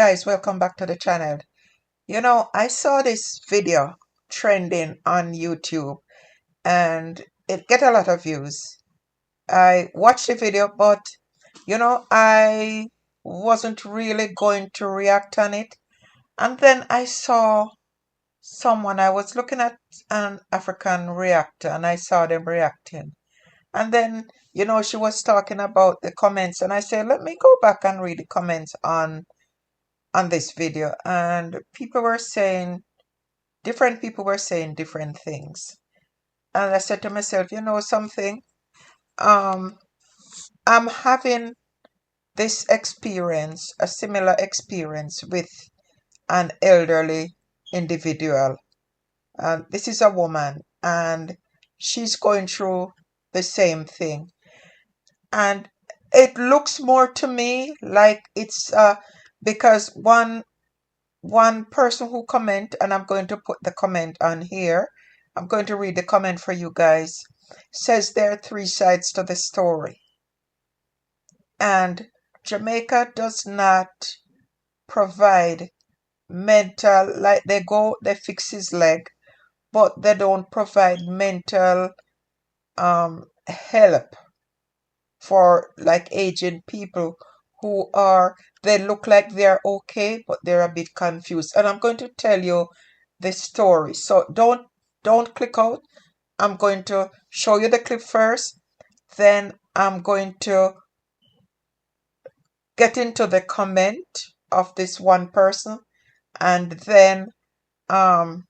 guys, welcome back to the channel. I saw this video trending on YouTube and it get a lot of views. I watched the video, but I wasn't really going to react on it. And then I saw I was looking at an African reactor and I saw them reacting. And then, she was talking about the comments and I said, let me go back and read the comments on this video, and different people were saying different things. And I said to myself, something, I'm having this experience, a similar experience with an elderly individual. This is a woman and she's going through the same thing. And it looks more to me like it's because one person who comment, and I'm going to put the comment on here, I'm going to read the comment for you guys, says there are three sides to the story. And Jamaica does not provide mental, like they fix his leg, but they don't provide mental help for like aging people who they look like they're okay, but they're a bit confused. And I'm going to tell you the story. So don't click out. I'm going to show you the clip first. Then I'm going to get into the comment of this one person. And then I'm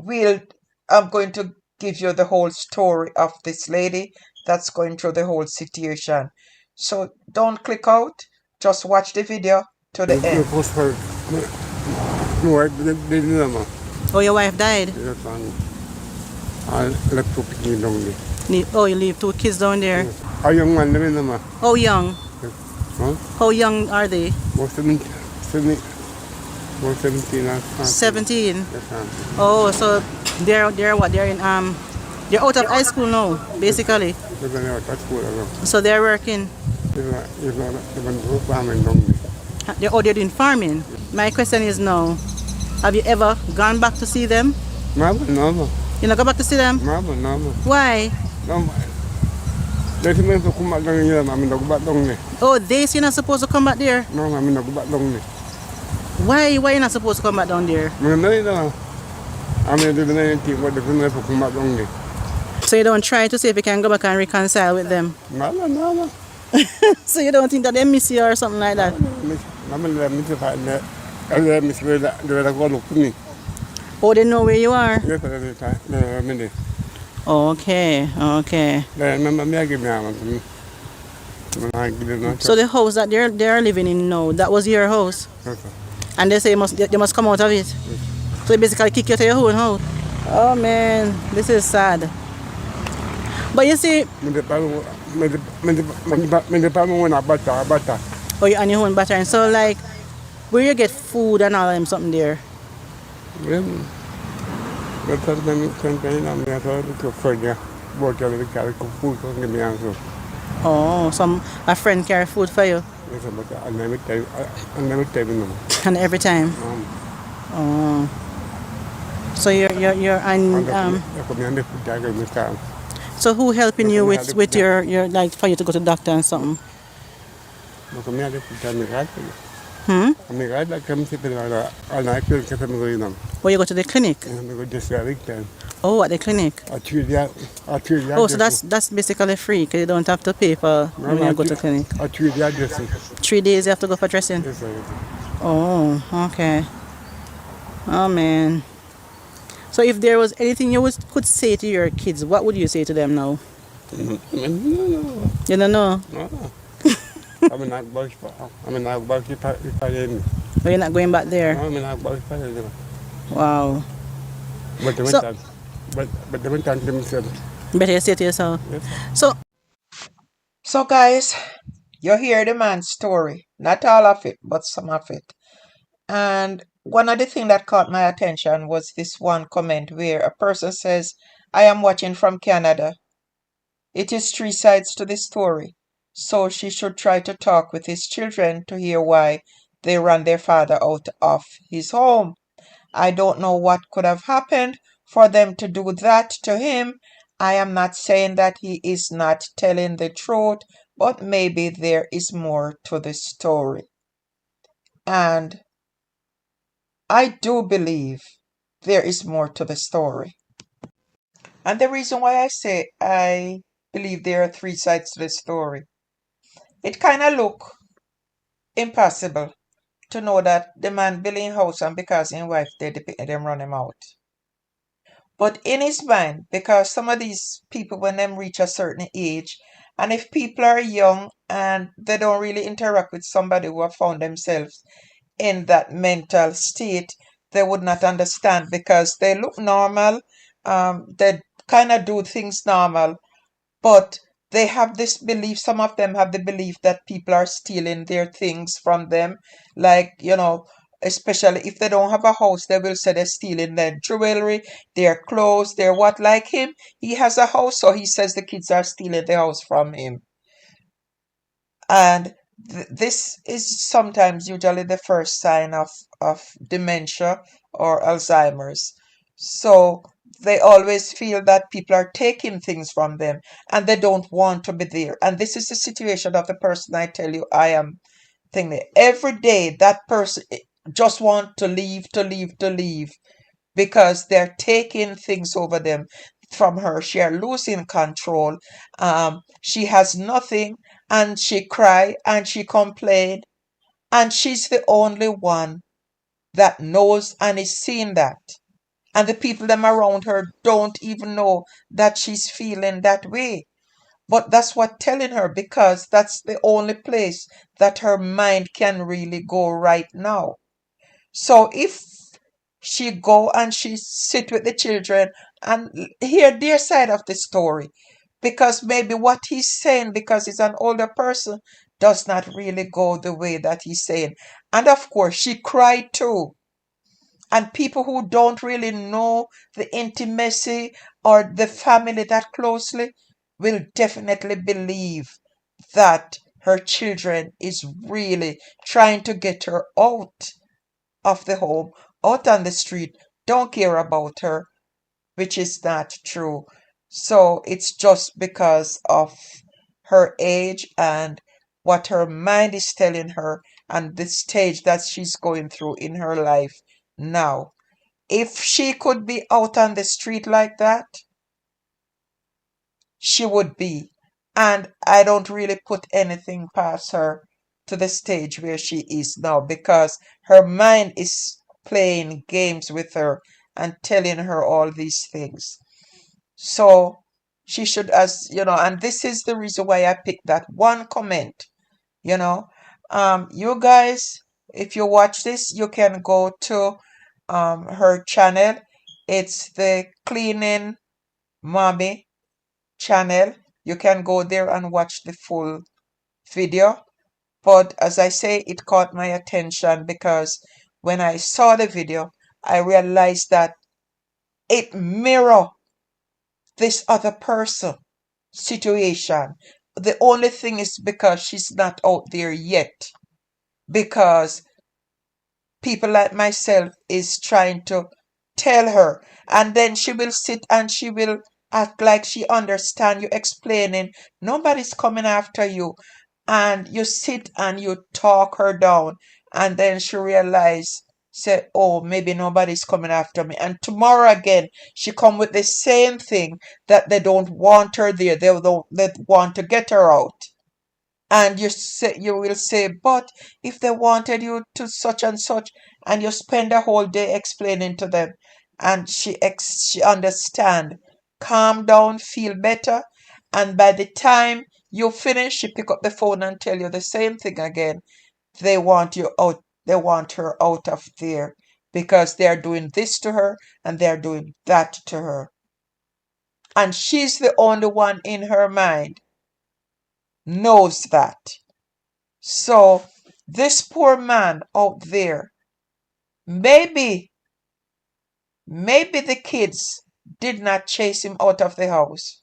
going to give you the whole story of this lady that's going through the whole situation. So don't click out. Just watch the video to the end. Oh, your wife died? Yes, I left two kids down there. Oh, you leave two kids down there? How young man living them? How young? Huh? How young are they? About 17 and 17? Yes, oh, so they're what? They're in they're out of high school now, basically. So they're working. They're doing farming. My question is now, have you ever gone back to see them? No. You not go back to see them? No. Why? Oh, you're not supposed to come back there? No, I'm not go back down there. Why you not supposed to come back down there? So you don't try to see if you can go back and reconcile with them? No. So you don't think that they miss you or something like that? Oh, they know where you are? Okay. So the house that they're living in now, that was your house? And they say they must come out of it? So they basically kick you to your own house? Oh man, this is sad. But you see, oh, you're on your own butter. And so like, where you get food and all them something there? Oh, a friend carry food for you? And every time? Oh. So you're on so who helping you with your like for you to go to the doctor and something? Well, you go to the clinic? Oh, at the clinic? Oh, so that's basically free because you don't have to pay for when you go to the clinic? 3 days you have to go for dressing? Oh, okay. Oh man. So if there was anything you could say to your kids, what would you say to them now? You don't know? I'm not But you're not going back there? Wow. But the winter themselves. Better you say to yourself. Yes. So guys, you hear the man's story. Not all of it, but some of it. And one of the things that caught my attention was this one comment where a person says, I am watching from Canada. It is three sides to the story. So she should try to talk with his children to hear why they ran their father out of his home. I don't know what could have happened for them to do that to him. I am not saying that he is not telling the truth, but maybe there is more to the story. And I do believe there is more to the story. And the reason why I say I believe there are three sides to the story, it kind of look impossible to know that the man building house and because his wife dead, them run him out. But in his mind, because some of these people, when them reach a certain age, and if people are young and they don't really interact with somebody who have found themselves in that mental state, they would not understand because they look normal, they kind of do things normal, but they have this belief, some of them have the belief that people are stealing their things from them. Like, especially if they don't have a house, they will say they're stealing their jewelry, their clothes, their what. Like him, he has a house, so he says the kids are stealing the house from him. And this is sometimes usually the first sign of dementia or Alzheimer's. So they always feel that people are taking things from them and they don't want to be there. And this is the situation of the person I tell you I am thinking. Every day that person just want to leave, to leave, to leave because they're taking things over them from her. She are losing control. She has nothing and she cry and she complain. And she's the only one that knows and is seeing that. And the people them around her don't even know that she's feeling that way. But that's what telling her because that's the only place that her mind can really go right now. So if she go and she sit with the children and hear their side of the story, because maybe what he's saying, because he's an older person, does not really go the way that he's saying. And of course, she cried too. And people who don't really know the intimacy or the family that closely will definitely believe that her children is really trying to get her out of the home, out on the street, don't care about her, which is not true. So it's just because of her age and what her mind is telling her and the stage that she's going through in her life now. If she could be out on the street like that, she would be. And I don't really put anything past her to the stage where she is now because her mind is playing games with her and telling her all these things. So she should, and this is the reason why I picked that one comment, you know. You guys, if you watch this, you can go to her channel. It's the Cleaning Mommy channel. You can go there and watch the full video. But as I say, it caught my attention because when I saw the video, I realized that it mirror this other person situation. The only thing is because she's not out there yet. Because people like myself is trying to tell her, and then she will sit and she will act like she understand you explaining nobody's coming after you, and you sit and you talk her down, and then she realize, say, oh, maybe nobody's coming after me, and tomorrow again she come with the same thing, that they don't want her there, they want to get her out. And you will say, but if they wanted you to such and such, and you spend a whole day explaining to them, and she understand, calm down, feel better, and by the time you finish, she pick up the phone and tell you the same thing again. They want you out. They want her out of there because they're doing this to her and they're doing that to her, and she's the only one in her mind knows that. So this poor man out there, maybe the kids did not chase him out of the house.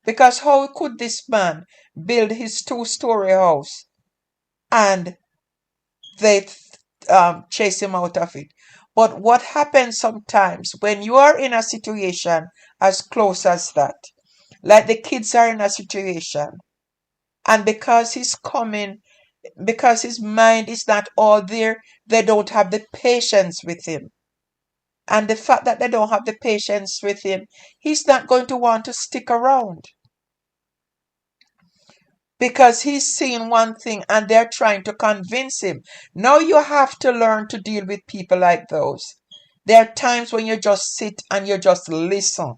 Because how could this man build his two-story house and they chase him out of it. But what happens sometimes when you are in a situation as close as that, like the kids are in a situation, and because because his mind is not all there, they don't have the patience with him. And the fact that they don't have the patience with him, he's not going to want to stick around because he's seeing one thing and they're trying to convince him. Now you have to learn to deal with people like those. There are times when you just sit and you just listen.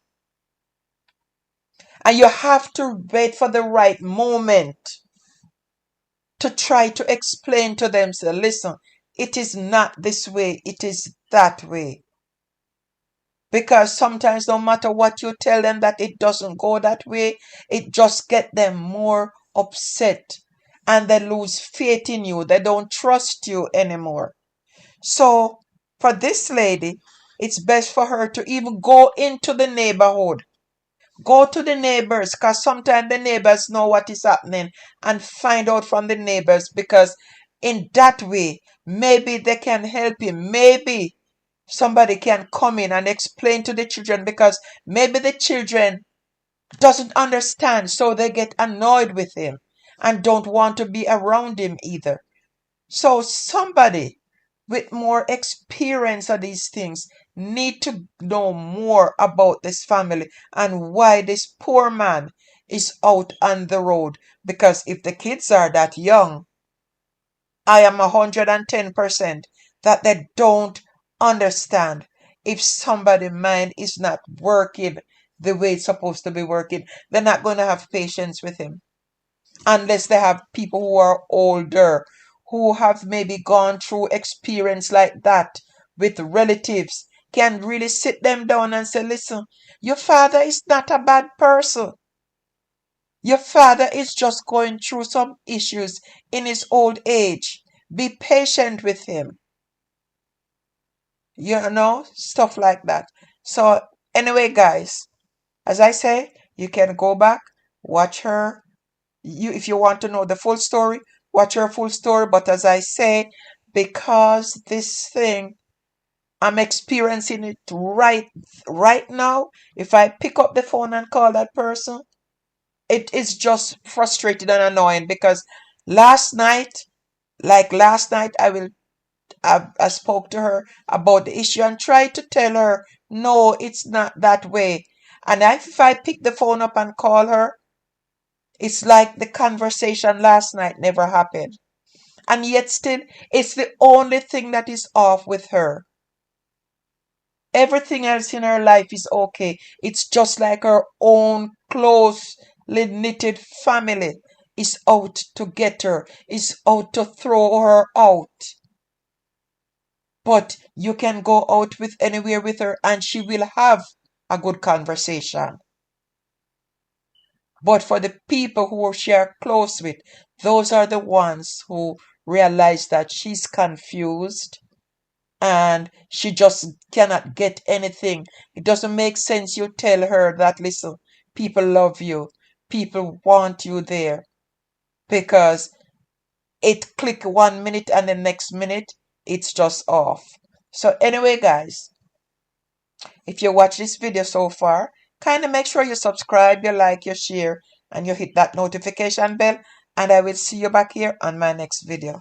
And you have to wait for the right moment to try to explain to them, say, listen, it is not this way, it is that way. Because sometimes no matter what you tell them that it doesn't go that way, it just get them more upset and they lose faith in you. They don't trust you anymore. So for this lady, it's best for her to even go into the neighborhood. Go to the neighbors because sometimes the neighbors know what is happening and find out from the neighbors because in that way, maybe they can help him. Maybe somebody can come in and explain to the children because maybe the children doesn't understand, so they get annoyed with him and don't want to be around him either. So somebody with more experience of these things need to know more about this family and why this poor man is out on the road. Because if the kids are that young, I am 110% that they don't understand if somebody's mind is not working the way it's supposed to be working. They're not going to have patience with him unless they have people who are older, who have maybe gone through experience like that with relatives, can really sit them down and say, listen, your father is not a bad person. Your father is just going through some issues in his old age. Be patient with him. Stuff like that. So anyway, guys, as I say, you can go back, watch her. If you want to know the full story, watch her full story. But as I say, because this thing, I'm experiencing it right now. If I pick up the phone and call that person, it is just frustrating and annoying because last night, I spoke to her about the issue and tried to tell her, no, it's not that way. And if I pick the phone up and call her, it's like the conversation last night never happened. And yet still, it's the only thing that is off with her. Everything else in her life is okay. It's just like her own closely knitted family is out to get her, is out to throw her out. But you can go out with anywhere with her and she will have a good conversation. But for the people who she are close with, those are the ones who realize that she's confused and she just cannot get anything. It doesn't make sense you tell her that, listen, people love you, people want you there, because it click 1 minute and the next minute it's just off. So anyway, guys, if you watch this video so far, kind of make sure you subscribe, you like, you share, and you hit that notification bell, and I will see you back here on my next video.